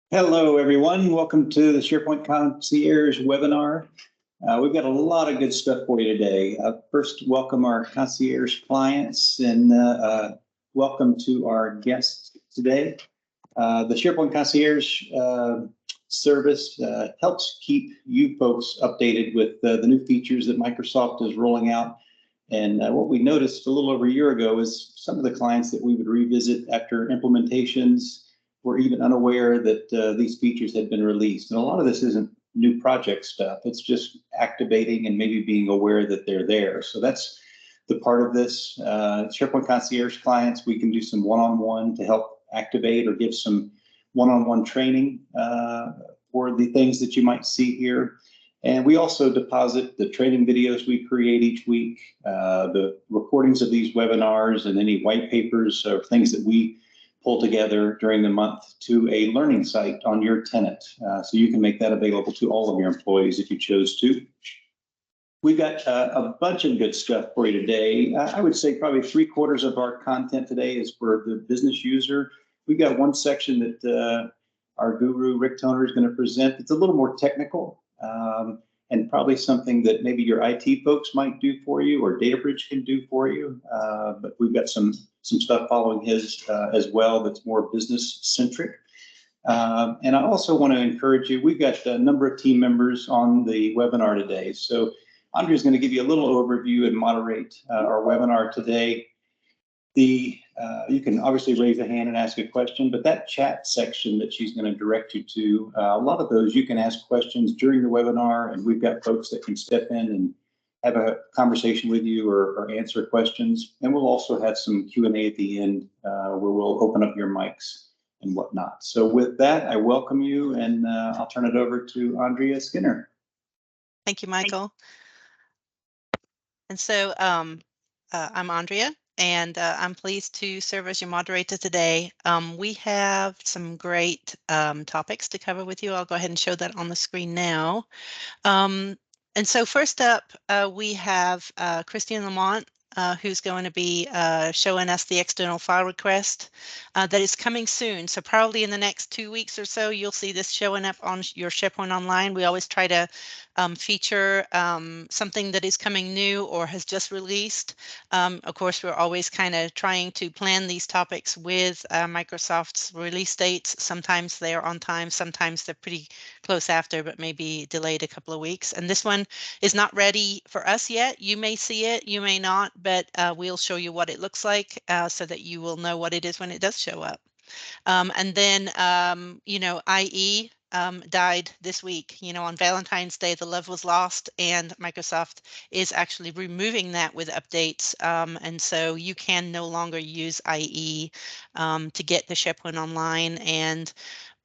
Hello, everyone. Welcome to the SharePoint Concierge webinar. We've got a lot of good stuff for you today. First, welcome our Concierge clients and welcome to our guests today. The SharePoint Concierge service helps keep you folks updated with the new features that Microsoft is rolling out. And what we noticed a little over a year ago is some of the clients that we would revisit after implementations were even unaware that these features had been released. And a lot of this isn't new project stuff. It's just activating and maybe being aware that they're there. So that's the part of this. SharePoint Concierge clients, we can do some one-on-one to help activate or give some one-on-one training for the things that you might see here. And we also deposit the training videos we create each week, the recordings of these webinars, and any white papers or things that we pull together during the month to a learning site on your tenant. So you can make that available to all of your employees if you chose to. We've got a bunch of good stuff for you today. I would say probably 3/4 of our content today is for the business user. We've got one section that our guru, Rick Toner, is going to present. It's a little more technical and probably something that maybe your IT folks might do for you or dataBridge can do for you. But we've got some stuff following his as well that's more business centric. And I also want to encourage you, we've got a number of team members on the webinar today. So Andrea is going to give you a little overview and moderate our webinar today. You can obviously raise a hand and ask a question, but that chat section that she's going to direct you to, a lot of those you can ask questions during the webinar, and we've got folks that can step in and have a conversation with you or answer questions. And we'll also have some Q&A at the end where we'll open up your mics and whatnot. So with that, I welcome you, and I'll turn it over to Andrea Skinner. Thank you, Michael. And so I'm Andrea, and I'm pleased to serve as your moderator today. We have some great topics to cover with you. I'll go ahead and show that on the screen now. And so first up, we have Christian Lamont, who's going to be showing us the external file request that is coming soon. So probably in the next 2 weeks or so, you'll see this showing up on your SharePoint Online. We always try to feature something that is coming new or has just released. Of course, we're always kind of trying to plan these topics with Microsoft's release dates. Sometimes they are on time, sometimes they're pretty close after, but maybe delayed a couple of weeks. And this one is not ready for us yet. You may see it, you may not, but we'll show you what it looks like so that you will know what it is when it does show up. And then, you know, IE died this week. You know, on Valentine's Day, the love was lost, and Microsoft is actually removing that with updates. And so you can no longer use IE to get the SharePoint Online, and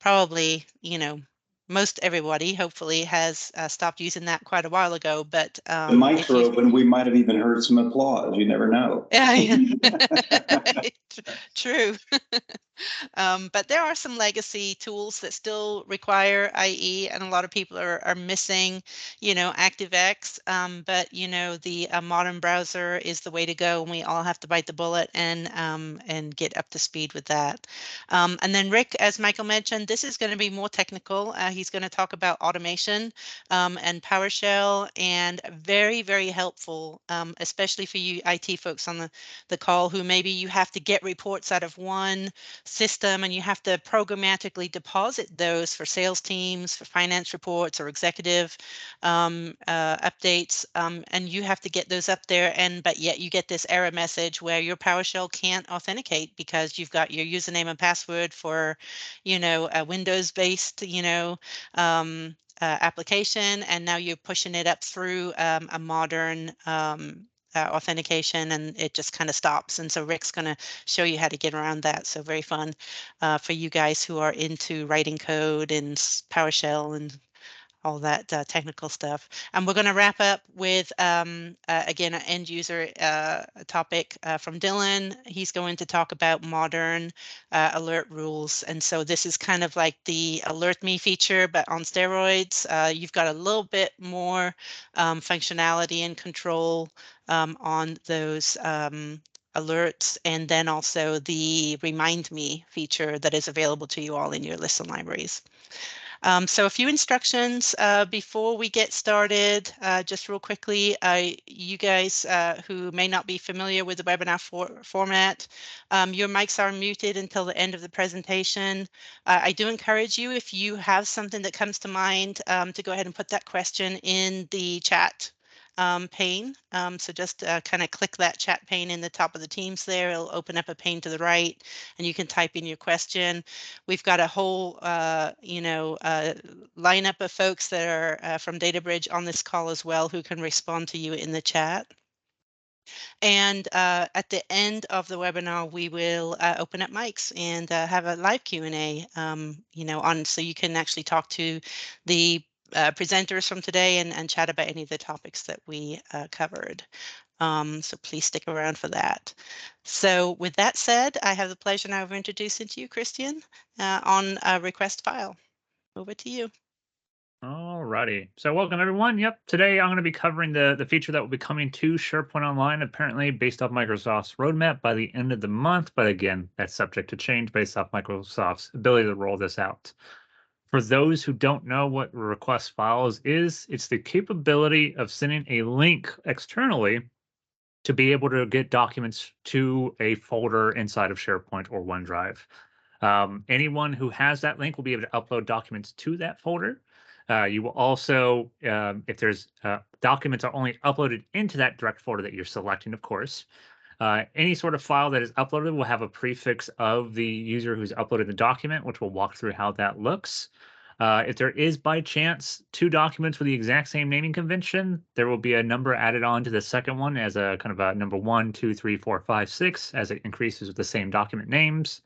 probably, you know, most everybody hopefully has stopped using that quite a while ago, but the mics were open, we might have even heard some applause. You never know. Yeah. True. But there are some legacy tools that still require IE, and a lot of people are missing, you know, ActiveX. But you know, the modern browser is the way to go, and we all have to bite the bullet and get up to speed with that. And then Rick, as Michael mentioned, this is going to be more technical. He's going to talk about automation and PowerShell, and very, very helpful, especially for you IT folks on the call who maybe you have to get reports out of one system and you have to programmatically deposit those for sales teams, for finance reports or executive updates, and you have to get those up there, but yet you get this error message where your PowerShell can't authenticate because you've got your username and password for, you know, a Windows-based, you know, application, and now you're pushing it up through a modern authentication, and it just kind of stops. And so Rick's going to show you how to get around that. So very fun for you guys who are into writing code and PowerShell and all that technical stuff. And we're going to wrap up with, again, an end user topic from Dylan. He's going to talk about modern alert rules. And so this is kind of like the alert me feature, but on steroids. You've got a little bit more functionality and control on those alerts, and then also the remind me feature that is available to you all in your lists and libraries. So a few instructions before we get started, just real quickly. You guys who may not be familiar with the webinar format, your mics are muted until the end of the presentation. I do encourage you, if you have something that comes to mind, to go ahead and put that question in the chat pane. So just kind of click that chat pane in the top of the Teams there. It'll open up a pane to the right, and you can type in your question. We've got a whole, lineup of folks that are from dataBridge on this call as well, who can respond to you in the chat. And at the end of the webinar, we will open up mics and have a live Q&A, on, so you can actually talk to the presenters from today and chat about any of the topics that we covered. So please stick around for that. So with that said, I have the pleasure now of introducing to you, Christian, on a request file. Over to you. All righty. So welcome everyone. Yep. Today I'm going to be covering the feature that will be coming to SharePoint Online, apparently based off Microsoft's roadmap by the end of the month. But again, that's subject to change based off Microsoft's ability to roll this out. For those who don't know what request files is, it's the capability of sending a link externally to be able to get documents to a folder inside of SharePoint or OneDrive. Anyone who has that link will be able to upload documents to that folder. You will also, if there's documents are only uploaded into that direct folder that you're selecting, of course. Any sort of file that is uploaded will have a prefix of the user who's uploaded the document, which we'll walk through how that looks. If there is by chance two documents with the exact same naming convention, there will be a number added on to the second one as a kind of a number 1, 2, 3, 4, 5, 6 as it increases with the same document names.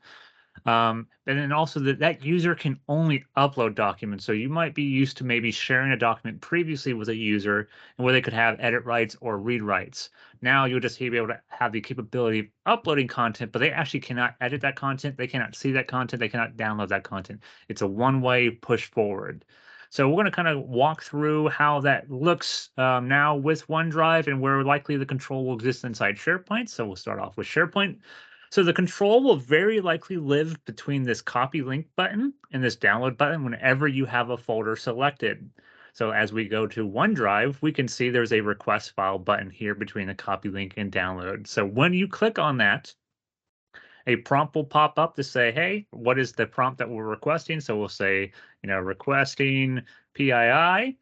And then also that user can only upload documents. So you might be used to maybe sharing a document previously with a user and where they could have edit rights or read rights. Now you'll just be able to have the capability of uploading content, but they actually cannot edit that content. They cannot see that content. They cannot download that content. It's a one-way push forward. So we're going to kind of walk through how that looks now with OneDrive and where likely the control will exist inside SharePoint. So we'll start off with SharePoint. So the control will very likely live between this copy link button and this download button whenever you have a folder selected. So as we go to OneDrive, we can see there's a request file button here between the copy link and download. So when you click on that, a prompt will pop up to say, hey, what is the prompt that we're requesting? So we'll say, requesting PII,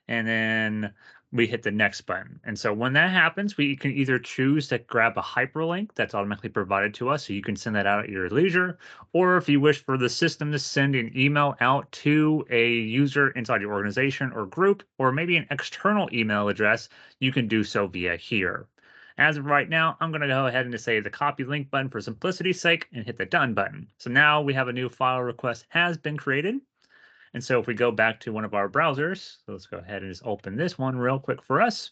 and then we hit the next button. And so when that happens, we can either choose to grab a hyperlink that's automatically provided to us, so you can send that out at your leisure, or if you wish for the system to send an email out to a user inside your organization or group, or maybe an external email address, you can do so via here. As of right now, I'm going to go ahead and just say the copy link button for simplicity's sake and hit the done button. So now we have a new file request has been created. And so if we go back to one of our browsers, so let's go ahead and just open this one real quick for us.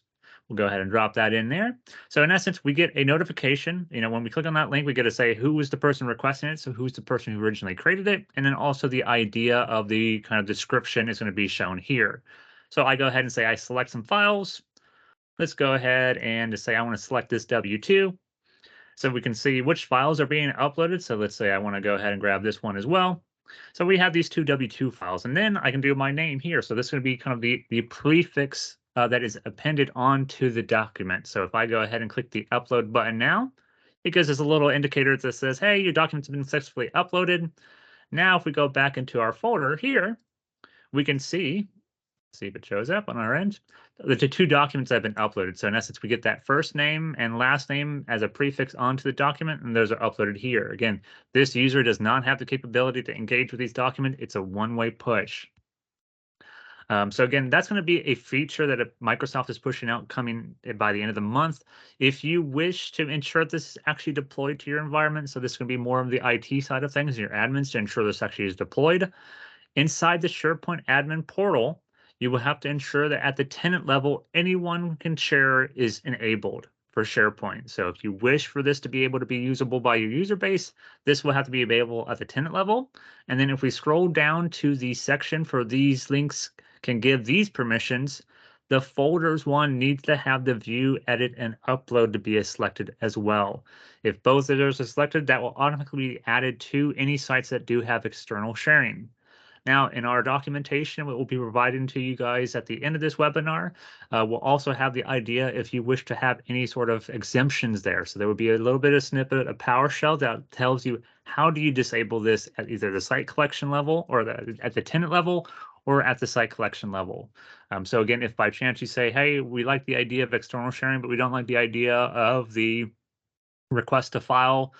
We'll go ahead and drop that in there. So in essence, we get a notification. When we click on that link, we get to say who was the person requesting it. So who's the person who originally created it? And then also the idea of the kind of description is going to be shown here. So I go ahead and say I select some files. Let's go ahead and just say I want to select this W2. So we can see which files are being uploaded. So let's say I want to go ahead and grab this one as well. So we have these two W2 files, and then I can do my name here. So this is going to be kind of the prefix that is appended onto the document. So if I go ahead and click the upload button now, it gives us a little indicator that says, hey, your document's been successfully uploaded. Now, if we go back into our folder here, we can see if it shows up on our end. The two documents have been uploaded. So in essence, we get that first name and last name as a prefix onto the document, and those are uploaded here. Again, this user does not have the capability to engage with these documents. It's a one-way push. So again, that's going to be a feature that Microsoft is pushing out coming by the end of the month. If you wish to ensure this is actually deployed to your environment, so this is going to be more of the IT side of things, your admins to ensure this actually is deployed. Inside the SharePoint admin portal, you will have to ensure that at the tenant level, anyone can share is enabled for SharePoint. So if you wish for this to be able to be usable by your user base, this will have to be available at the tenant level. And then if we scroll down to the section for these links can give these permissions, the folders one needs to have the view, edit, and upload to be selected as well. If both of those are selected, that will automatically be added to any sites that do have external sharing. Now, in our documentation, we will be providing to you guys at the end of this webinar, we'll also have the idea if you wish to have any sort of exemptions there. So there would be a little bit of snippet of PowerShell that tells you how do you disable this at either the site collection level or at the tenant level or at the site collection level. So again, if by chance you say, hey, we like the idea of external sharing, but we don't like the idea of the request to file,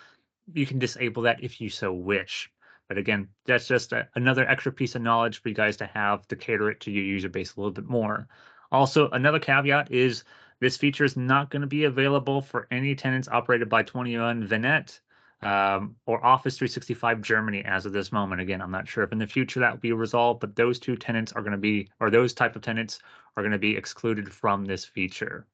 you can disable that if you so wish. But again, that's just another extra piece of knowledge for you guys to have to cater it to your user base a little bit more. Also, another caveat is this feature is not going to be available for any tenants operated by 21 Vinet or Office 365 Germany as of this moment. Again, I'm not sure if in the future that will be resolved, but those two tenants are going to be, or those type of tenants are going to be excluded from this feature.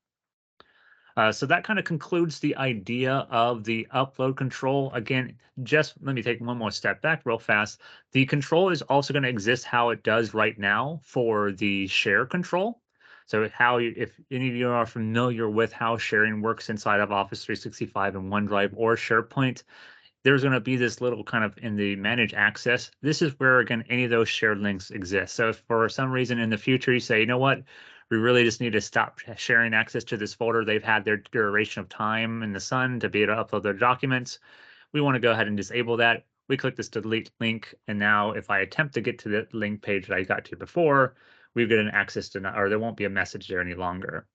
So that kind of concludes the idea of the upload control. Again, just let me take one more step back real fast. The control is also going to exist how it does right now for the share control. So if any of you are familiar with how sharing works inside of Office 365 and OneDrive or SharePoint, there's going to be this little kind of in the manage access. This is where, again, any of those shared links exist. So if for some reason in the future you say, you know what, we really just need to stop sharing access to this folder. They've had their duration of time in the sun to be able to upload their documents. We want to go ahead and disable that. We click this delete link. And now if I attempt to get to the link page that I got to before, we've got an access to, or there won't be a message there any longer.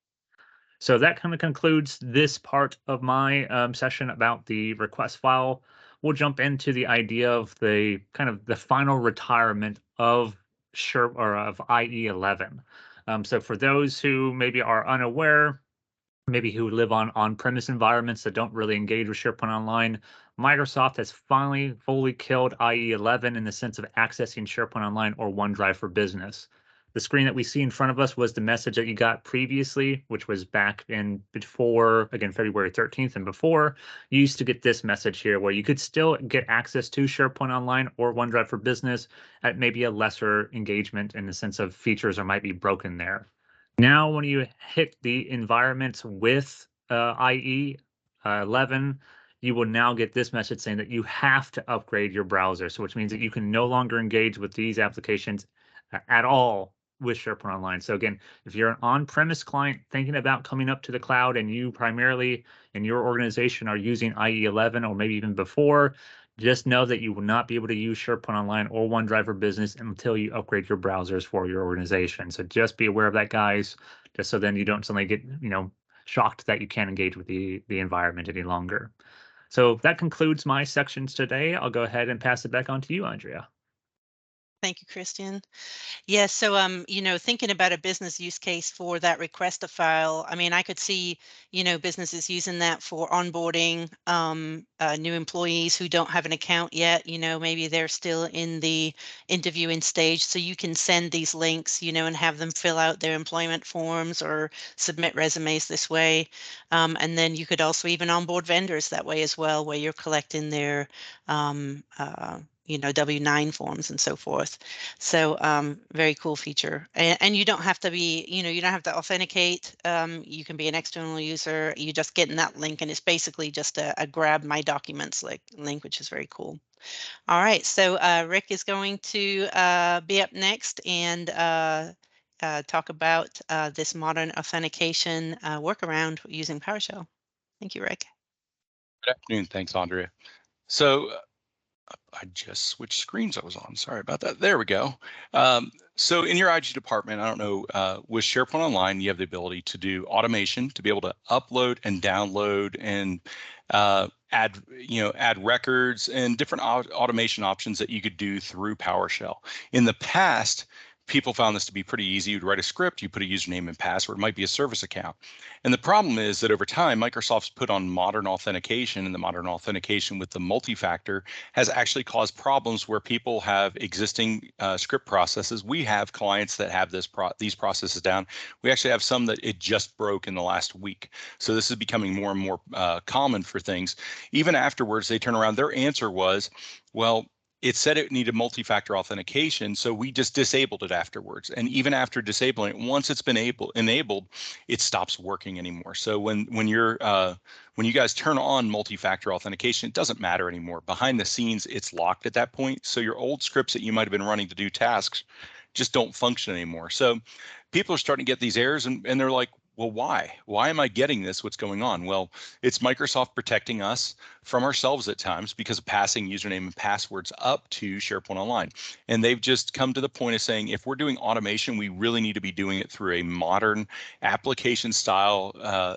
So that kind of concludes this part of my session about the request file. We'll jump into the idea of the kind of the final retirement of IE11. So for those who maybe are unaware, maybe who live on on-premise environments that don't really engage with SharePoint Online, Microsoft has finally fully killed IE11 in the sense of accessing SharePoint Online or OneDrive for Business. The screen that we see in front of us was the message that you got previously, which was back in before, again, February 13th and before. You used to get this message here where you could still get access to SharePoint Online or OneDrive for Business at maybe a lesser engagement in the sense of features or might be broken there. Now, when you hit the environments with IE 11, you will now get this message saying that you have to upgrade your browser. So which means that you can no longer engage with these applications at all with SharePoint Online. So again, if you're an on-premise client thinking about coming up to the cloud and you primarily in your organization are using IE 11 or maybe even before, just know that you will not be able to use SharePoint Online or OneDrive for Business until you upgrade your browsers for your organization. So just be aware of that, guys, just so then you don't suddenly get, shocked that you can't engage with the environment any longer. So that concludes my sections today. I'll go ahead and pass it back on to you, Andrea. Thank you, Christian. Yeah, so thinking about a business use case for that request a file, I mean, I could see, businesses using that for onboarding new employees who don't have an account yet, maybe they're still in the interviewing stage. So you can send these links, and have them fill out their employment forms or submit resumes this way. And then you could also even onboard vendors that way as well, where you're collecting their W-9 forms and so forth. So very cool feature. And you don't have to be, you don't have to authenticate. You can be an external user. You just get in that link and it's basically just a grab my documents link, which is very cool. All right, so Rick is going to be up next and talk about this modern authentication workaround using PowerShell. Thank you, Rick. Good afternoon. Thanks, Andrea. So I just switched screens I was on. Sorry about that. There we go. So in your IG department, I don't know, with SharePoint Online, you have the ability to do automation, to be able to upload and download and add records and different automation options that you could do through PowerShell. In the past, people found this to be pretty easy. You'd write a script, you put a username and password, it might be a service account. And the problem is that over time, Microsoft's put on modern authentication, and the modern authentication with the multi-factor has actually caused problems where people have existing script processes. We have clients that have these processes down. We actually have some that it just broke in the last week. So this is becoming more and more common for things. Even afterwards, they turn around. Their answer was, well, it said it needed multi-factor authentication, so we just disabled it afterwards. And even after disabling it, once it's been enabled, it stops working anymore. So when you guys turn on multi-factor authentication, it doesn't matter anymore. Behind the scenes, it's locked at that point. So your old scripts that you might have been running to do tasks just don't function anymore. So people are starting to get these errors, and they're like, well, why? Why am I getting this? What's going on? Well, it's Microsoft protecting us from ourselves at times because of passing username and passwords up to SharePoint Online. And they've just come to the point of saying, if we're doing automation, we really need to be doing it through a modern application style,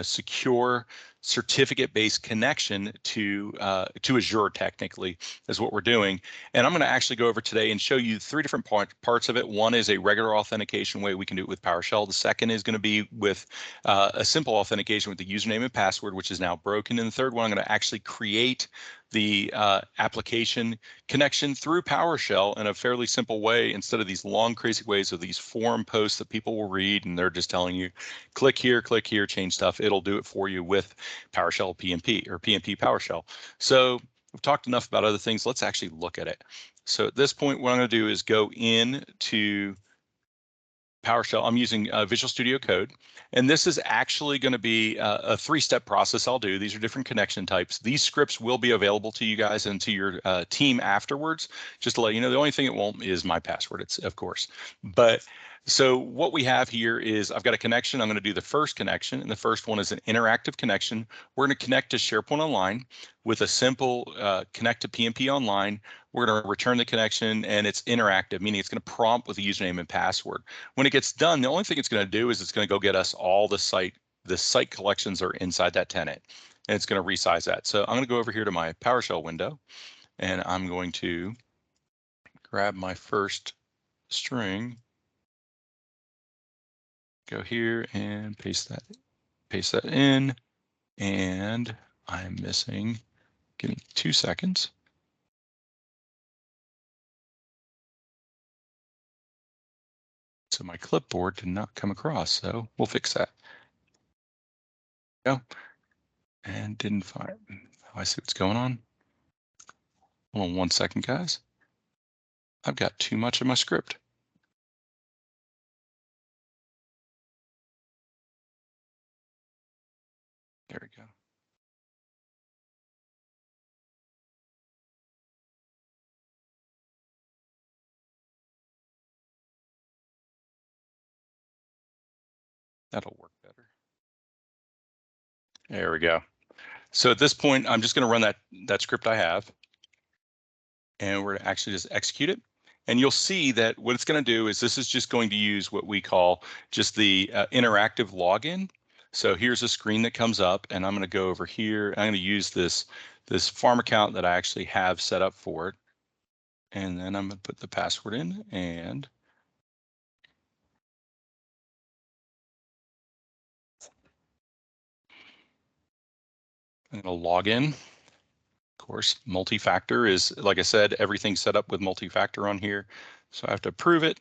secure certificate-based connection to Azure. Technically is what we're doing. And I'm going to actually go over today and show you 3 different parts of it. One is a regular authentication way we can do it with PowerShell. The second is going to be with a simple authentication with the username and password, which is now broken. And the third one, I'm going to actually create the application connection through PowerShell in a fairly simple way, instead of these long, crazy ways of these forum posts that people will read and they're just telling you, click here, change stuff. It'll do it for you with PowerShell PnP or PnP PowerShell. So we've talked enough about other things. Let's actually look at it. So at this point, what I'm going to do is go into PowerShell. I'm using Visual Studio Code, and this is actually going to be a 3-step process I'll do. These are different connection types. These scripts will be available to you guys and to your team afterwards. Just to let you know, the only thing it won't is my password, it's of course. But so what we have here is I've got a connection. I'm going to do the first connection, and the first one is an interactive connection. We're going to connect to SharePoint Online with a simple connect to PnP Online. We're going to return the connection, and it's interactive, meaning it's going to prompt with a username and password. When it gets done, the only thing it's going to do is it's going to go get us all the site collections are inside that tenant, and it's going to resize that. So I'm going to go over here to my PowerShell window, and I'm going to grab my first string, go here and paste that in, and I'm missing, give me 2 seconds. So my clipboard did not come across, so we'll fix that. Go. And didn't find, I see what's going on. Hold on 1 second, guys. I've got too much of my script. There we go. That'll work better. There we go. So at this point, I'm just going to run that script I have, and we're going to actually just execute it. And you'll see that what it's going to do is this is just going to use what we call just the interactive login. So here's a screen that comes up, and I'm going to go over here. I'm going to use this farm account that I actually have set up for it. And then I'm going to put the password in, and I'm going to log in. Of course, multi-factor is, like I said, everything's set up with multi-factor on here. So I have to approve it.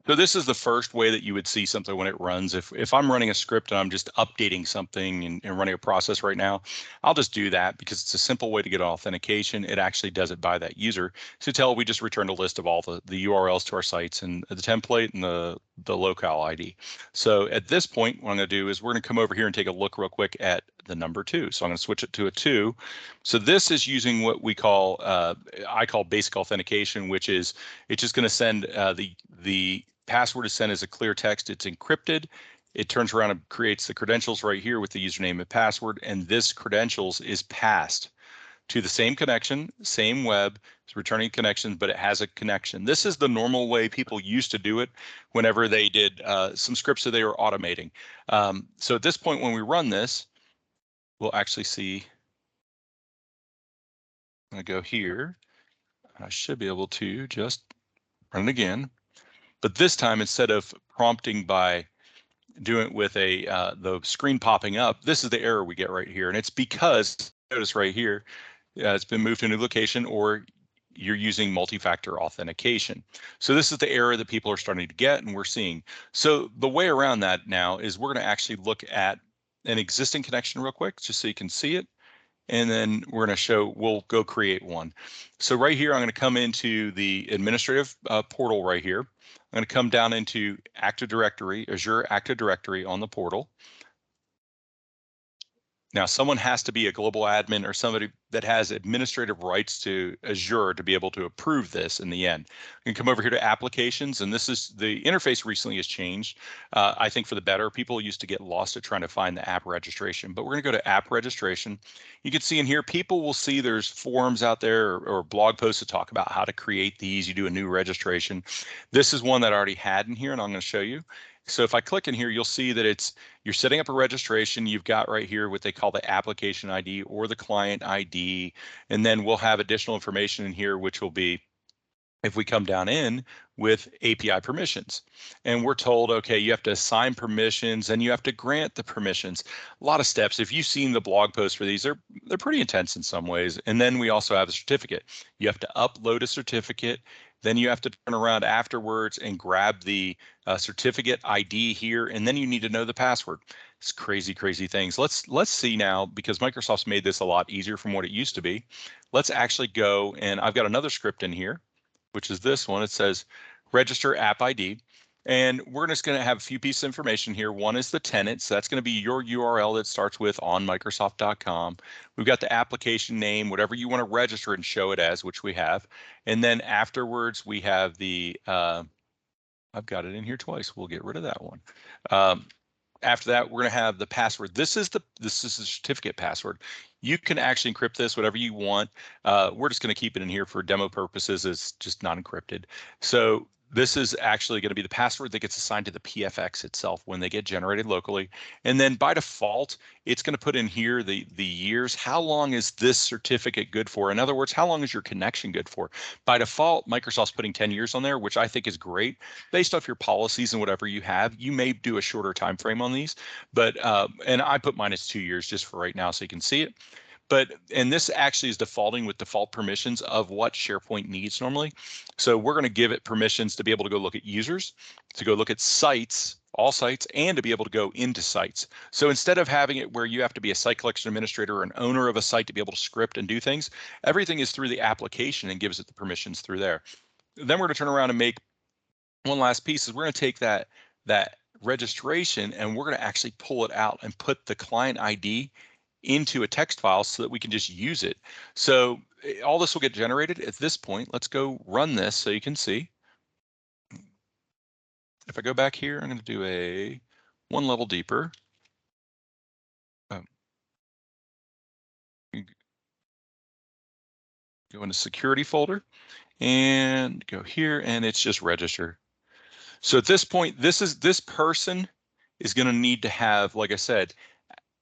So this is the first way that you would see something when it runs. If I'm running a script and I'm just updating something and running a process right now, I'll just do that because it's a simple way to get authentication. It actually does it by that user. So we just returned a list of all the URLs to our sites and the template and the locale ID. So at this point, what I'm going to do is we're going to come over here and take a look real quick at the number 2. So I'm going to switch it to a 2. So this is using what we call, I call basic authentication, which is it's just going to send the password is sent as a clear text. It's encrypted. It turns around and creates the credentials right here with the username and password. And this credentials is passed to the same connection, same web, it's returning connections, but it has a connection. This is the normal way people used to do it whenever they did some scripts that they were automating. So at this point, when we run this, we'll actually see I'm going to go here. I should be able to just run it again. But this time, instead of prompting by doing it with the screen popping up, this is the error we get right here. And it's because, notice right here, it's been moved to a new location, or you're using multi-factor authentication. So this is the error that people are starting to get and we're seeing. So the way around that now is we're going to actually look at an existing connection real quick, just so you can see it. And then we're going to show, we'll go create one. So right here, I'm going to come into the administrative portal right here. I'm going to come down into Active Directory, Azure Active Directory on the portal. Now, someone has to be a global admin or somebody that has administrative rights to Azure to be able to approve this in the end. You can come over here to applications, and this is the interface recently has changed. I think for the better. People used to get lost at trying to find the app registration, but we're going to go to app registration. You can see in here, people will see there's forums out there or blog posts to talk about how to create these. You do a new registration. This is one that I already had in here, and I'm going to show you. So if I click in here, you'll see that you're setting up a registration. You've got right here what they call the application ID or the client ID. And then we'll have additional information in here, which will be, if we come down in with API permissions, and we're told, okay, you have to assign permissions and you have to grant the permissions. A lot of steps. If you've seen the blog posts for these, they're pretty intense in some ways. And then we also have a certificate. You have to upload a certificate. Then you have to turn around afterwards and grab the certificate ID here, and then you need to know the password. It's crazy, crazy things. Let's see now, because Microsoft's made this a lot easier from what it used to be. Let's actually go, and I've got another script in here, which is this one. It says register app ID. And we're just going to have a few pieces of information here. One is the tenant. So that's going to be your URL that starts with onmicrosoft.com. We've got the application name, whatever you want to register and show it as, which we have. And then afterwards, we have the, I've got it in here twice. We'll get rid of that one. After that, we're going to have the password. This is the certificate password. You can actually encrypt this, whatever you want. We're just going to keep it in here for demo purposes. It's just not encrypted. So this is actually going to be the password that gets assigned to the PFX itself when they get generated locally. And then by default, it's going to put in here the years. How long is this certificate good for? In other words, how long is your connection good for? By default, Microsoft's putting 10 years on there, which I think is great. Based off your policies and whatever you have, you may do a shorter time frame on these. But and I put mine as 2 years just for right now so you can see it. And this actually is defaulting with default permissions of what SharePoint needs normally. So we're going to give it permissions to be able to go look at users, to go look at sites, all sites, and to be able to go into sites. So instead of having it where you have to be a site collection administrator or an owner of a site to be able to script and do things, everything is through the application and gives it the permissions through there. Then we're going to turn around and make one last piece. Is we're going to take that registration and we're going to actually pull it out and put the client ID into a text file so that we can just use it. So all this will get generated at this point. Let's go run this so you can see. If I go back here, I'm going to do one level deeper. Go into security folder and go here, and it's just register. So at this point, this person is going to need to have, like I said,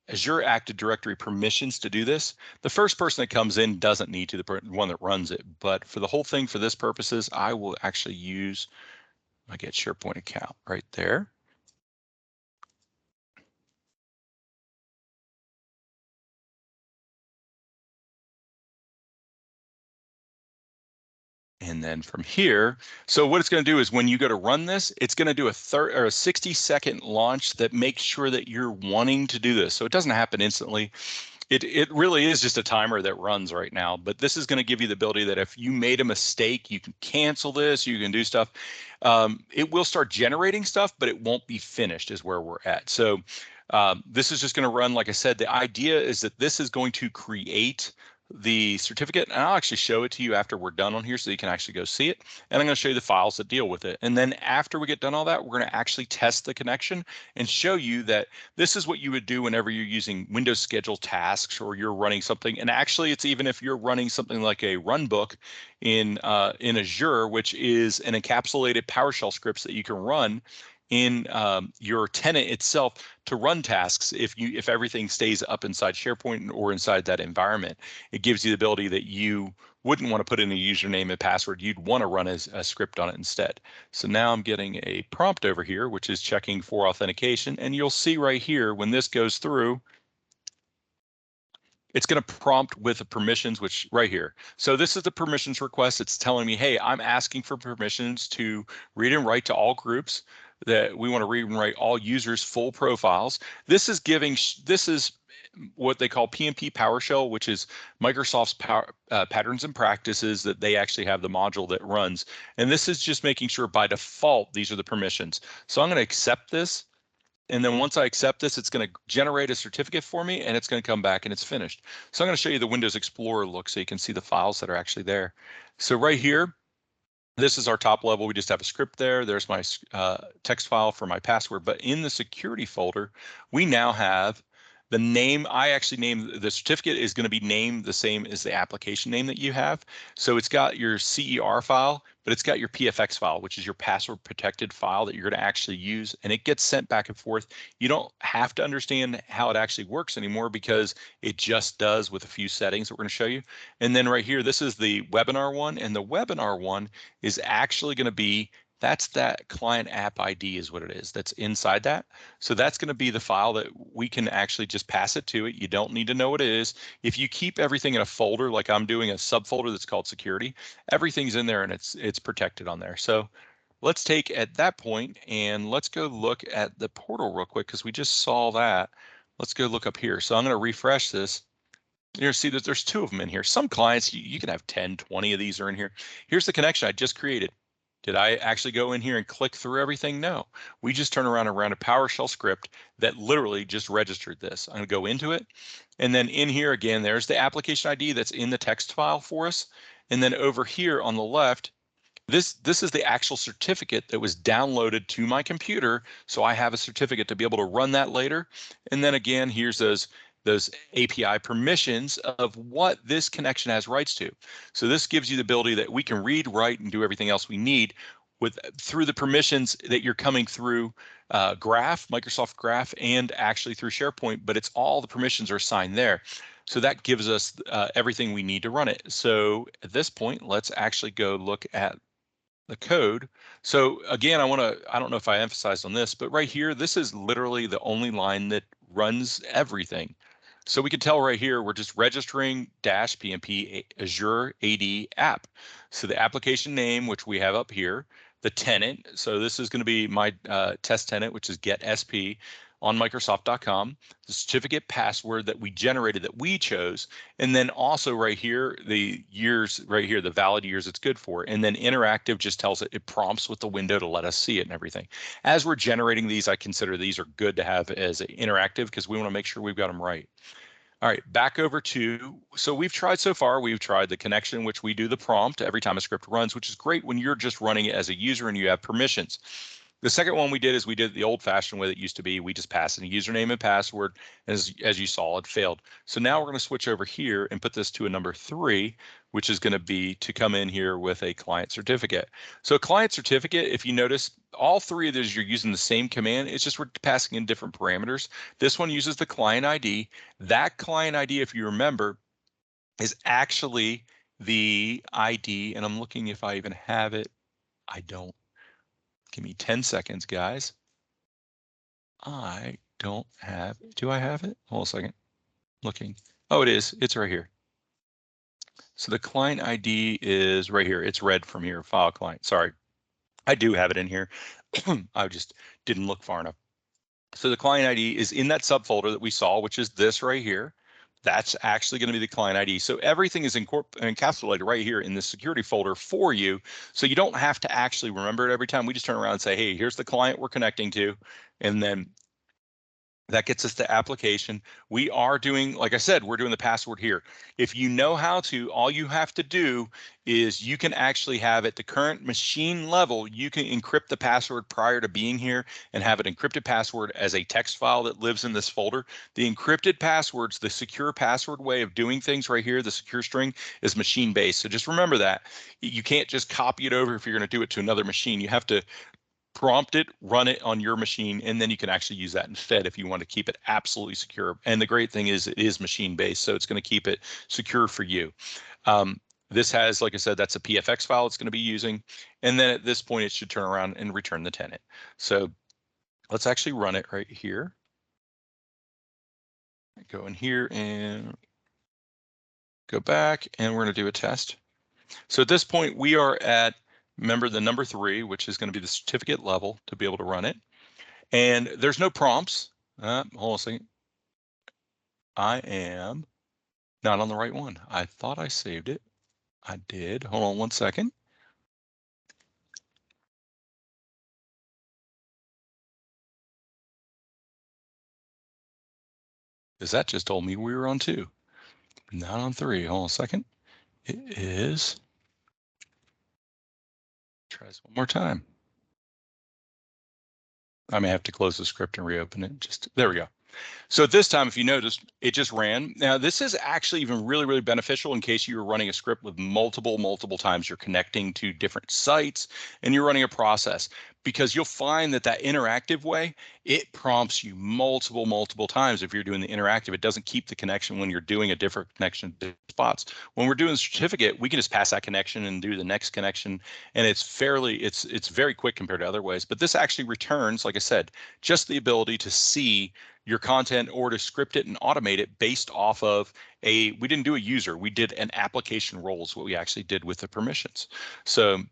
Azure Active Directory permissions to do this. The first person that comes in doesn't need to, the one that runs it. But for the whole thing, for this purposes, I will actually use my Get SharePoint account right there. And then from here, so what it's going to do is when you go to run this, it's going to do a 60-second launch that makes sure that you're wanting to do this. So it doesn't happen instantly. It really is just a timer that runs right now, but this is going to give you the ability that if you made a mistake, you can cancel this, you can do stuff. It will start generating stuff, but it won't be finished is where we're at. So this is just going to run, like I said, the idea is that this is going to create the certificate, and I'll actually show it to you after we're done on here so you can actually go see it. And I'm going to show you the files that deal with it. And then after we get done all that, we're going to actually test the connection and show you that this is what you would do whenever you're using Windows schedule tasks or you're running something. And actually, it's even if you're running something like a runbook in Azure, which is an encapsulated PowerShell scripts that you can run in your tenant itself to run tasks if everything stays up inside SharePoint or inside that environment. It gives you the ability that you wouldn't want to put in a username and password. You'd want to run a script on it instead. So now I'm getting a prompt over here, which is checking for authentication. And you'll see right here, when this goes through, it's going to prompt with the permissions, which right here. So this is the permissions request. It's telling me, hey, I'm asking for permissions to read and write to all groups, that we want to read and write all users' full profiles. This is what they call PnP PowerShell, which is Microsoft's patterns and practices that they actually have the module that runs. And this is just making sure by default, these are the permissions. So I'm going to accept this. And then once I accept this, it's going to generate a certificate for me, and it's going to come back and it's finished. So I'm going to show you the Windows Explorer look so you can see the files that are actually there. So right here, this is our top level. We just have a script there. There's my text file for my password. But in the security folder, we now have the name. I actually named the certificate is going to be named the same as the application name that you have. So it's got your CER file, but it's got your PFX file, which is your password protected file that you're going to actually use, and it gets sent back and forth. You don't have to understand how it actually works anymore because it just does with a few settings that we're going to show you. And then right here, this is the webinar one, and the webinar one is actually going to be, that's that client app ID is what it is. That's inside that. So that's going to be the file that we can actually just pass it to it. You don't need to know what it is. If you keep everything in a folder, like I'm doing a subfolder that's called security, everything's in there and it's protected on there. So let's take at that point and let's go look at the portal real quick because we just saw that. Let's go look up here. So I'm going to refresh this. You're see that there's 2 of them in here. Some clients, you can have 10, 20 of these are in here. Here's the connection I just created. Did I actually go in here and click through everything? No. We just turn around and ran a PowerShell script that literally just registered this. I'm going to go into it. And then in here again, there's the application ID that's in the text file for us. And then over here on the left, this is the actual certificate that was downloaded to my computer. So I have a certificate to be able to run that later. And then again, here's those API permissions of what this connection has rights to. So this gives you the ability that we can read, write, and do everything else we need through the permissions that you're coming through Graph, Microsoft Graph, and actually through SharePoint, but it's all the permissions are assigned there. So that gives us everything we need to run it. So at this point, let's actually go look at the code. So again, I don't know if I emphasized on this, but right here, this is literally the only line that runs everything. So we can tell right here, we're just registering -PnP Azure AD app. So the application name, which we have up here, the tenant. So this is going to be my test tenant, which is get_sp on Microsoft.com, the certificate password that we generated that we chose, and then also right here, the years right here, the valid years it's good for, and then interactive just tells it prompts with the window to let us see it and everything. As we're generating these, I consider these are good to have as interactive because we want to make sure we've got them right. All right, back over to, so we've tried so far, we've tried the connection, which we do the prompt every time a script runs, which is great when you're just running it as a user and you have permissions. The second one we did is we did the old-fashioned way that used to be. We just passed in a username and password. As you saw, it failed. So now we're going to switch over here and put this to a number 3, which is going to be to come in here with a client certificate. So client certificate, if you notice, all 3 of those you're using the same command. It's just we're passing in different parameters. This one uses the client ID. That client ID, if you remember, is actually the ID. And I'm looking if I even have it. I don't. Give me 10 seconds, guys. I don't have, do I have it? Hold a second. Looking. Oh, it is. It's right here. So the client ID is right here. It's read from here, file client. Sorry. I do have it in here. I just didn't look far enough. So the client ID is in that subfolder that we saw, which is this right here. That's actually going to be the client ID. So everything is encapsulated right here in the security folder for you. So you don't have to actually remember it every time. We just turn around and say, hey, here's the client we're connecting to. And then that gets us to application. We are doing, like I said, we're doing the password here. If you know how to, all you have to do is you can actually have at the current machine level, you can encrypt the password prior to being here and have an encrypted password as a text file that lives in this folder. The encrypted passwords, the secure password way of doing things right here, the secure string is machine based. So just remember that. You can't just copy it over if you're going to do it to another machine. You have to prompt it, run it on your machine, and then you can actually use that in Fed if you want to keep it absolutely secure. And the great thing is it is machine based, so it's going to keep it secure for you. This has, like I said, that's a PFX file it's going to be using. And then at this point, it should turn around and return the tenant. So let's actually run it right here. Go in here and go back, and we're going to do a test. So at this point, we are at, remember, the number 3, which is going to be the certificate level to be able to run it. And there's no prompts. Hold on a second. I am not on the right one. I thought I saved it. I did. Hold on one second. Because that just told me we were on 2, not on 3. Hold on a second. It is. Try this one more time. I may have to close the script and reopen it. Just there we go. So at this time, if you notice, it just ran. Now, this is actually even really, really beneficial in case you were running a script with multiple times you're connecting to different sites and you're running a process, because you'll find that interactive way, it prompts you multiple times. If you're doing the interactive, it doesn't keep the connection when you're doing a different connection to different spots. When we're doing the certificate, we can just pass that connection and do the next connection. And it's very quick compared to other ways. But this actually returns, like I said, just the ability to see your content or to script it and automate it based off of we didn't do a user, we did an application role is what we actually did with the permissions. So give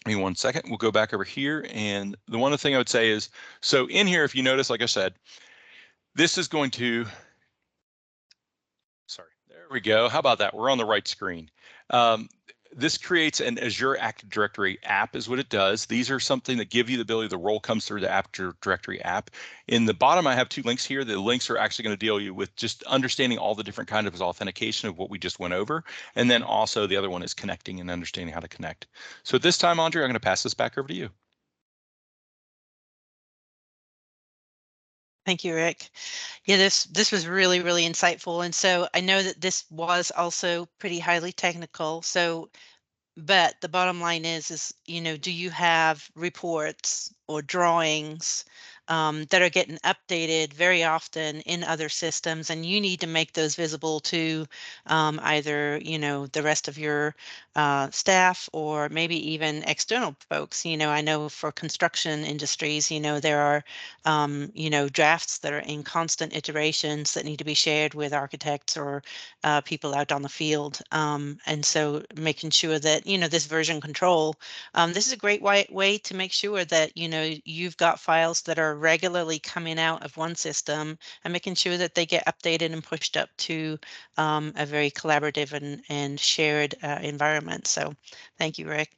me one second, we'll go back over here. And the one thing I would say is, so in here, if you notice, like I said, this is going to, sorry, there we go. How about that? We're on the right screen. This creates an Azure Active Directory app is what it does. These are something that give you the ability, the role comes through the Active Directory app. In the bottom, I have 2 links here. The links are actually going to deal you with just understanding all the different kinds of authentication of what we just went over. And then also the other one is connecting and understanding how to connect. So at this time, Andre, I'm going to pass this back over to you. Thank you, Rick. Yeah, this was really, really insightful. And so I know that this was also pretty highly technical. But the bottom line is, do you have reports or drawings that are getting updated very often in other systems, and you need to make those visible to either, the rest of your staff or maybe even external folks. I know for construction industries, there are, drafts that are in constant iterations that need to be shared with architects or people out on the field. And so making sure that, this version control, this is a great way to make sure that, you've got files that are regularly coming out of one system and making sure that they get updated and pushed up to a very collaborative and shared environment. So thank you, Rick.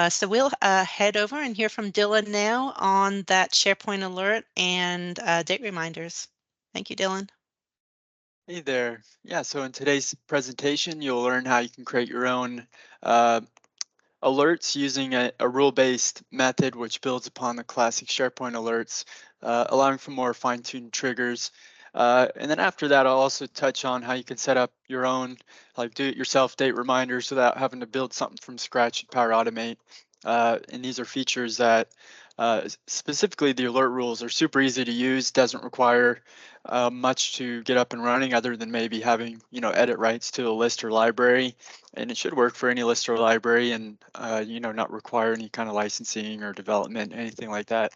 So we'll head over and hear from Dylan now on that SharePoint alert and date reminders. Thank you, Dylan. Hey there. Yeah, so in today's presentation, you'll learn how you can create your own alerts using a rule-based method which builds upon the classic SharePoint alerts, allowing for more fine-tuned triggers. And then after that, I'll also touch on how you can set up your own, like do-it-yourself date reminders without having to build something from scratch in Power Automate. And these are features that specifically the alert rules are super easy to use, doesn't require much to get up and running other than maybe having, edit rights to a list or library. And it should work for any list or library and, not require any kind of licensing or development, anything like that.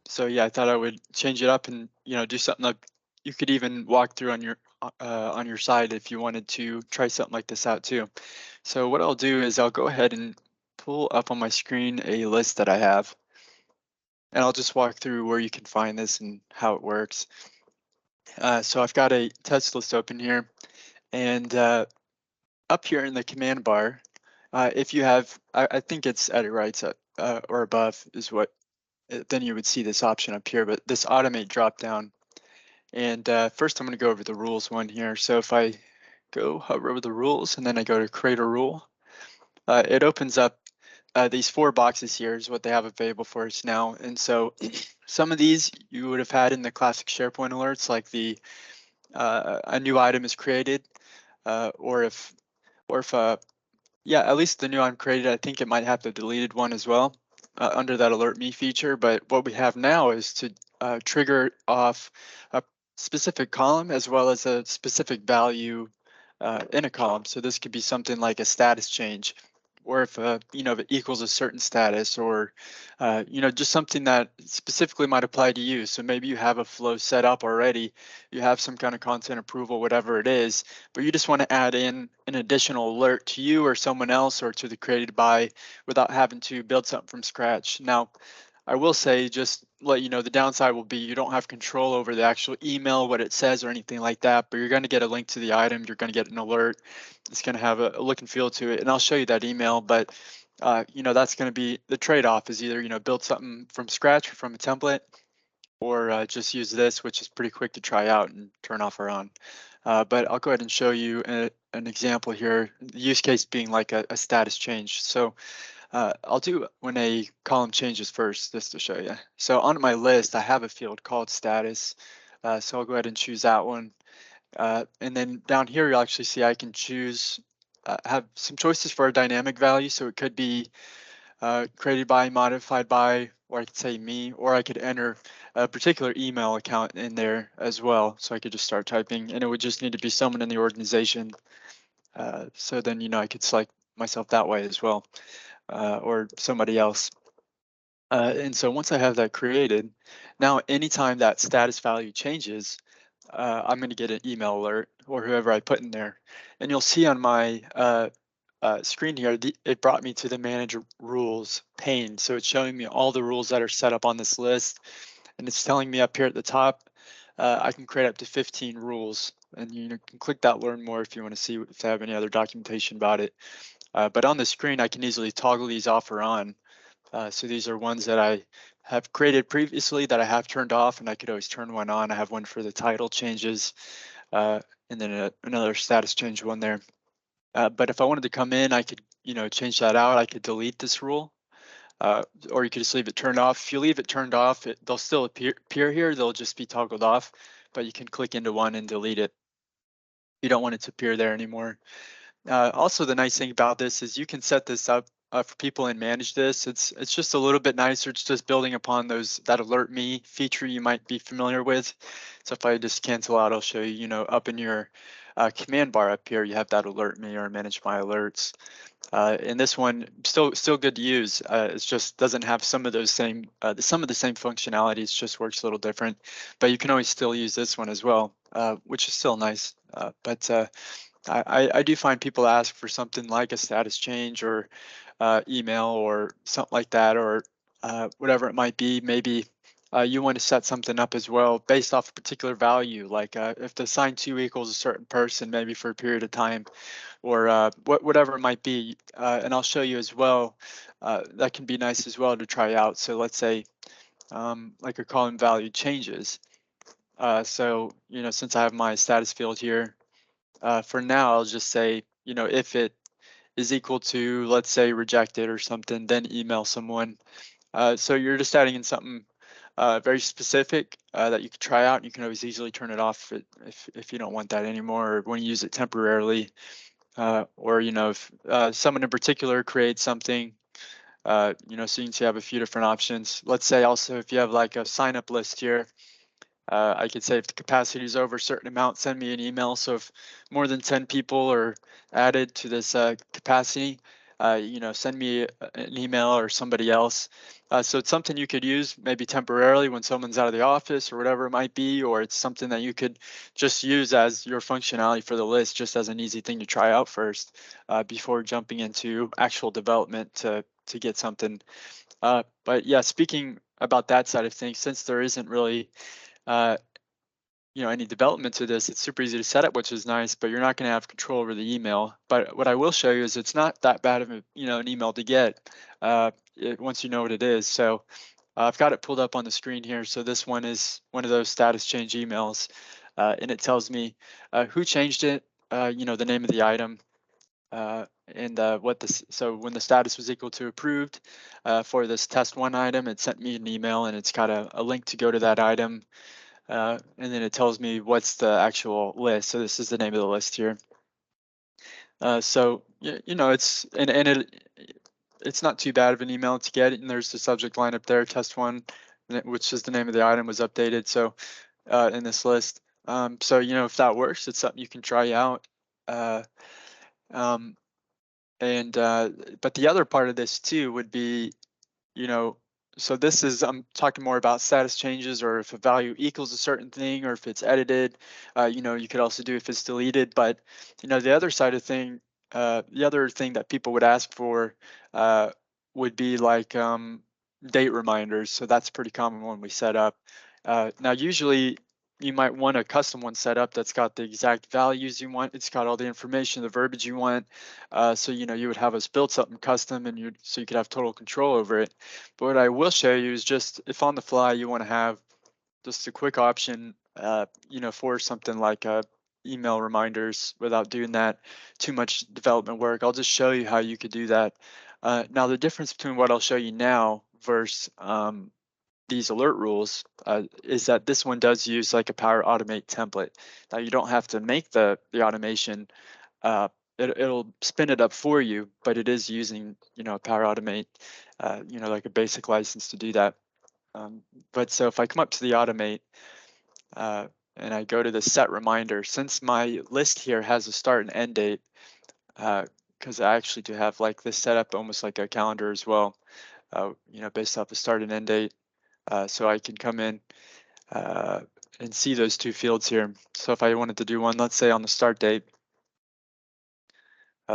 So yeah, I thought I would change it up and, do something that you could even walk through on your side if you wanted to try something like this out too. So what I'll do is I'll go ahead and pull up on my screen a list that I have. And I'll just walk through where you can find this and how it works. So I've got a test list open here. And up here in the command bar, if you have, I think it's edit rights or above is what, then you would see this option up here, but this automate dropdown. And first I'm going to go over the rules one here. So if I go hover over the rules and then I go to create a rule, it opens up these 4 boxes here is what they have available for us now. And so some of these you would have had in the classic SharePoint alerts, like a new item is created, or if yeah, at least the new item created, I think it might have the deleted one as well. under that alert me feature, but what we have now is to trigger off a specific column as well as a specific value in a column. So this could be something like a status change, or if you know, if it equals a certain status, or you know, just something that specifically might apply to you. So maybe you have a flow set up already, you have some kind of content approval, whatever it is, but you just want to add in an additional alert to you or someone else or to the created by without having to build something from scratch. Now, I will say, just let you know, the downside will be you don't have control over the actual email, what it says or anything like that, but you're going to get a link to the item, you're going to get an alert. It's going to have a look and feel to it, and I'll show you that email, but you know, that's going to be the trade-off, is either, you know, build something from scratch or from a template, or just use this, which is pretty quick to try out and turn off or on. But I'll go ahead and show you an example here, the use case being like a status change. So I'll do when a column changes first, just to show you. So on my list, I have a field called status. So I'll go ahead and choose that one. And then down here, you'll actually see I can choose, have some choices for a dynamic value. So it could be created by, modified by, or I could say me, or I could enter a particular email account in there as well. So I could just start typing, and it would just need to be someone in the organization. So then, you know, I could select myself that way as well. Or somebody else. And so once I have that created, now anytime that status value changes, I'm going to get an email alert, or whoever I put in there. And you'll see on my screen here, it brought me to the manager rules pane. So it's showing me all the rules that are set up on this list. And it's telling me up here at the top, I can create up to 15 rules. And you can click that learn more if you want to see if I have any other documentation about it. But on the screen, I can easily toggle these off or on. So these are ones that I have created previously that I have turned off, and I could always turn one on. I have one for the title changes, and then another status change one there. But if I wanted to come in, I could, you know, change that out. I could delete this rule, or you could just leave it turned off. If you leave it turned off, they'll still appear here. They'll just be toggled off, but you can click into one and delete it. You don't want it to appear there anymore. Also, the nice thing about this is you can set this up for people and manage this. It's just a little bit nicer. It's just building upon that alert me feature you might be familiar with. So if I just cancel out, I'll show you, you know, up in your command bar up here, you have that alert me or manage my alerts. And this one still good to use. It just doesn't have some of those same some of the same functionalities. Just works a little different. But you can always still use this one as well, which is still nice. But I do find people ask for something like a status change or email or something like that, or whatever it might be. Maybe you want to set something up as well based off a particular value, like if the sign 2 equals a certain person, maybe for a period of time, or whatever it might be. And I'll show you as well. That can be nice as well to try out. So let's say like a column value changes. So, you know, since I have my status field here, for now, I'll just say, you know, if it is equal to, let's say, rejected or something, then email someone. So you're just adding in something very specific that you can try out, and you can always easily turn it off if you don't want that anymore, or when you use it temporarily, or, you know, if someone in particular creates something, you know, so you can see I have a few different options. Let's say also if you have like a sign up list here, I could say if the capacity is over a certain amount, send me an email. So if more than 10 people are added to this capacity, you know, send me an email or somebody else. So it's something you could use maybe temporarily when someone's out of the office or whatever it might be, or it's something that you could just use as your functionality for the list, just as an easy thing to try out first before jumping into actual development to get something. But yeah, speaking about that side of things, since there isn't really you know, any development to this, it's super easy to set up, which is nice, but you're not going to have control over the email. But what I will show you is it's not that bad of a, you know, an email to get once you know what it is. So I've got it pulled up on the screen here. So this one is one of those status change emails, and it tells me who changed it, you know, the name of the item, and what this, so when the status was equal to approved for this test one item, it sent me an email, and it's got a link to go to that item. And then it tells me what's the actual list. So this is the name of the list here. So you know, it's and it it's not too bad of an email to get, and there's the subject line up there, test one, which is the name of the item was updated. So in this list. So, if that works, it's something you can try out. Um, but the other part of this too would be, so this is, I'm talking more about status changes, or if a value equals a certain thing, or if it's edited. You could also do if it's deleted. But the other side of the other thing that people would ask for would be like date reminders. So that's a pretty common one we set up. Now, usually you might want a custom one set up that's got the exact values you want. It's got all the information, the verbiage you want. So you would have us build something custom, and so you could have total control over it. But what I will show you is just if on the fly you want to have just a quick option, for something like email reminders without doing that too much development work. I'll just show you how you could do that. Now, the difference between what I'll show you now versus these alert rules is that this one does use like a Power Automate template. Now, you don't have to make the automation. It'll spin it up for you, but it is using Power Automate, like a basic license to do that. But so if I come up to the Automate and I go to the set reminder, since my list here has a start and end date, because I actually do have like this set up almost like a calendar as well, based off a start and end date. So I can come in and see those two fields here. So if I wanted to do one, let's say on the start date.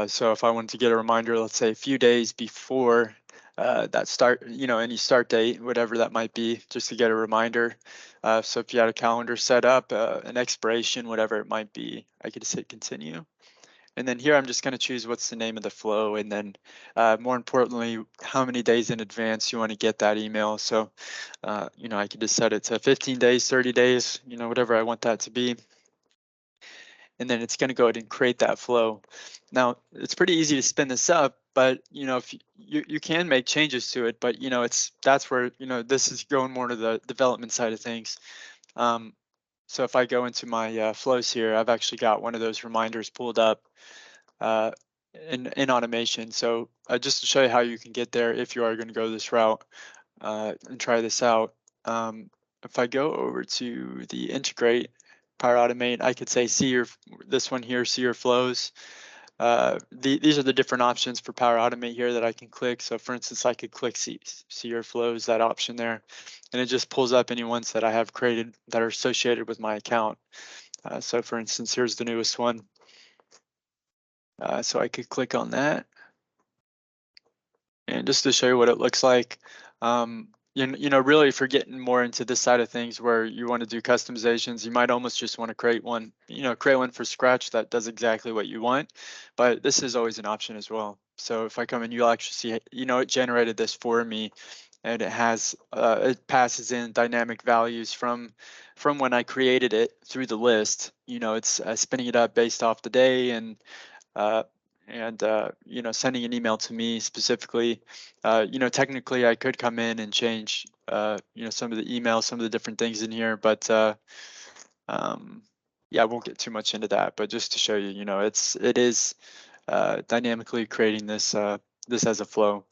So if I wanted to get a reminder, let's say a few days before that start, any start date, whatever that might be, just to get a reminder. So if you had a calendar set up, an expiration, whatever it might be, I could just hit continue. And then here I'm just going to choose what's the name of the flow, and then more importantly, how many days in advance you want to get that email. So, I could just set it to 15 days, 30 days, whatever I want that to be. And then it's going to go ahead and create that flow. Now, it's pretty easy to spin this up, but if you can make changes to it, but that's where this is going more to the development side of things. So if I go into my flows here, I've actually got one of those reminders pulled up in automation. So just to show you how you can get there if you are going to go this route and try this out. If I go over to the integrate Power Automate, I could say this one here, see your flows. These are the different options for Power Automate here that I can click. So for instance, I could click see your flows, that option there, and it just pulls up any ones that I have created that are associated with my account. So for instance, here's the newest one. So I could click on that. And just to show you what it looks like, really if you're getting more into this side of things where you want to do customizations, you might almost just want to create one from scratch that does exactly what you want. But this is always an option as well. So if I come in, you'll actually see, it generated this for me, and it has it passes in dynamic values from when I created it through the list. It's spinning it up based off the day and sending an email to me specifically. Technically I could come in and change some of the emails, some of the different things in here, but yeah, I won't get too much into that. But just to show you, it is dynamically creating this as a flow,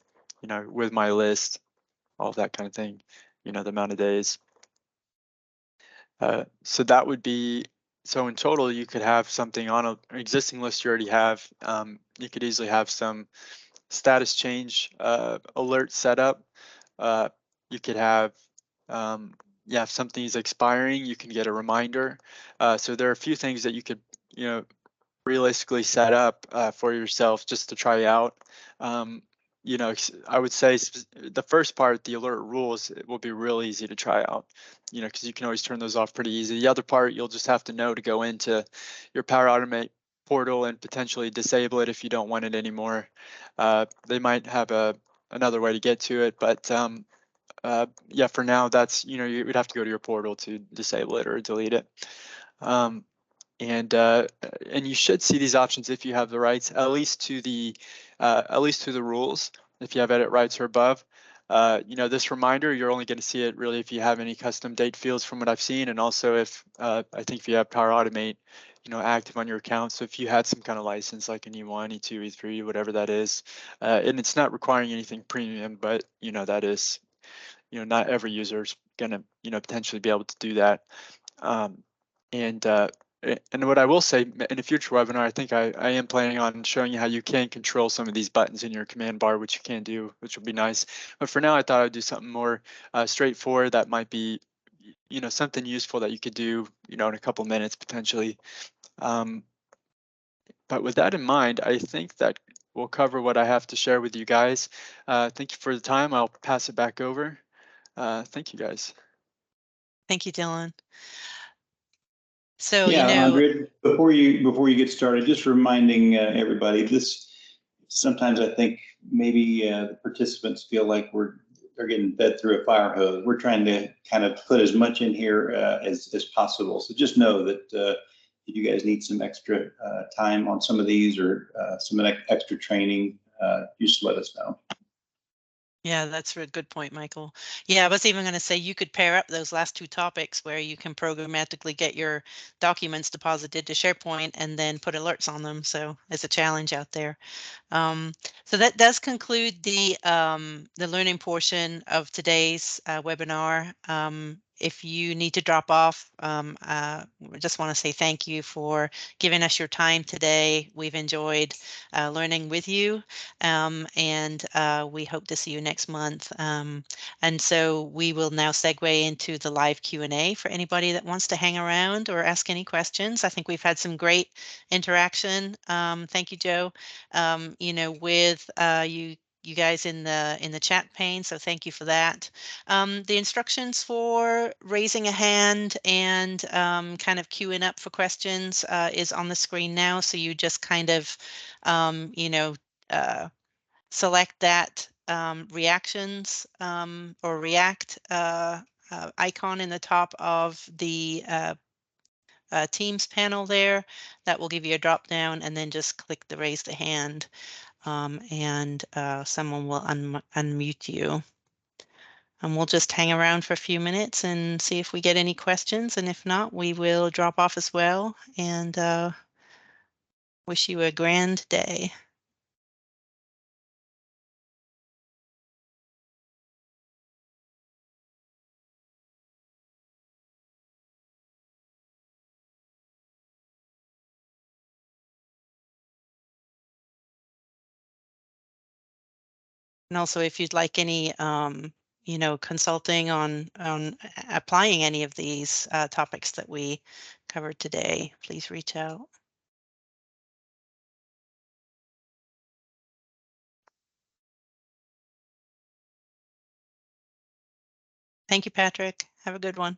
with my list, all of that kind of thing, the amount of days. So that would be, so in total, you could have something on an existing list you already have. You could easily have some status change alert set up. You could have, if something is expiring, you can get a reminder. So there are a few things that you could, realistically set up for yourself just to try out. I would say the first part, the alert rules, it will be real easy to try out, because you can always turn those off pretty easy. The other part, you'll just have to know to go into your Power Automate portal and potentially disable it if you don't want it anymore. They might have another way to get to it, but yeah, for now, that's, you would have to go to your portal to disable it or delete it. And you should see these options if you have the rights, at least to the rules. If you have edit rights or above, this reminder, you're only going to see it really if you have any custom date fields from what I've seen, and also if I think if you have Power Automate, active on your account. So if you had some kind of license like an E1, E2, E3, whatever that is, and it's not requiring anything premium, but that is, not every user is gonna, potentially be able to do that. And what I will say in a future webinar, I think I am planning on showing you how you can control some of these buttons in your command bar, which you can do, which would be nice. But for now, I thought I'd do something more straightforward that might be, something useful that you could do, in a couple minutes potentially. But with that in mind, I think that we'll cover what I have to share with you guys. Thank you for the time. I'll pass it back over. Thank you, guys. Thank you, Dylan. So, Yeah, Andrea, before you get started, just reminding everybody, this sometimes I think maybe the participants feel like they're getting fed through a fire hose. We're trying to kind of put as much in here as possible. So just know that if you guys need some extra time on some of these or some extra training, just let us know. yeah, that's a good point, Michael. Yeah, I was even going to say you could pair up those last two topics where you can programmatically get your documents deposited to SharePoint and then put alerts on them. So it's a challenge out there. So that does conclude the learning portion of today's webinar. If you need to drop off, I just want to say thank you for giving us your time today. We've enjoyed learning with you, and we hope to see you next month. And so we will now segue into the live Q&A for anybody that wants to hang around or ask any questions. I think we've had some great interaction. Thank you, Joe. With you guys in the chat pane. So thank you for that. The instructions for raising a hand and kind of queuing up for questions is on the screen now. So you just kind of, select that reactions or react icon in the top of the Teams panel there. That will give you a drop down, and then just click the raise the hand. And someone will unmute you. And we'll just hang around for a few minutes and see if we get any questions. And if not, we will drop off as well. And wish you a grand day. And also, if you'd like any consulting on applying any of these topics that we covered today, please reach out. Thank you, Patrick. Have a good one.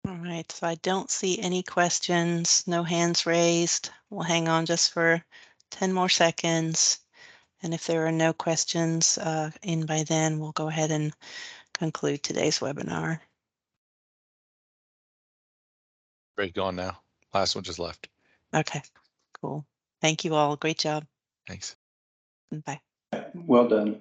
All right, so I don't see any questions, no hands raised. We'll hang on just for 10 more seconds. And if there are no questions in by then, we'll go ahead and conclude today's webinar. Great, going now. Last one just left. Okay, cool. Thank you all. Great job. Thanks. Bye. Well done.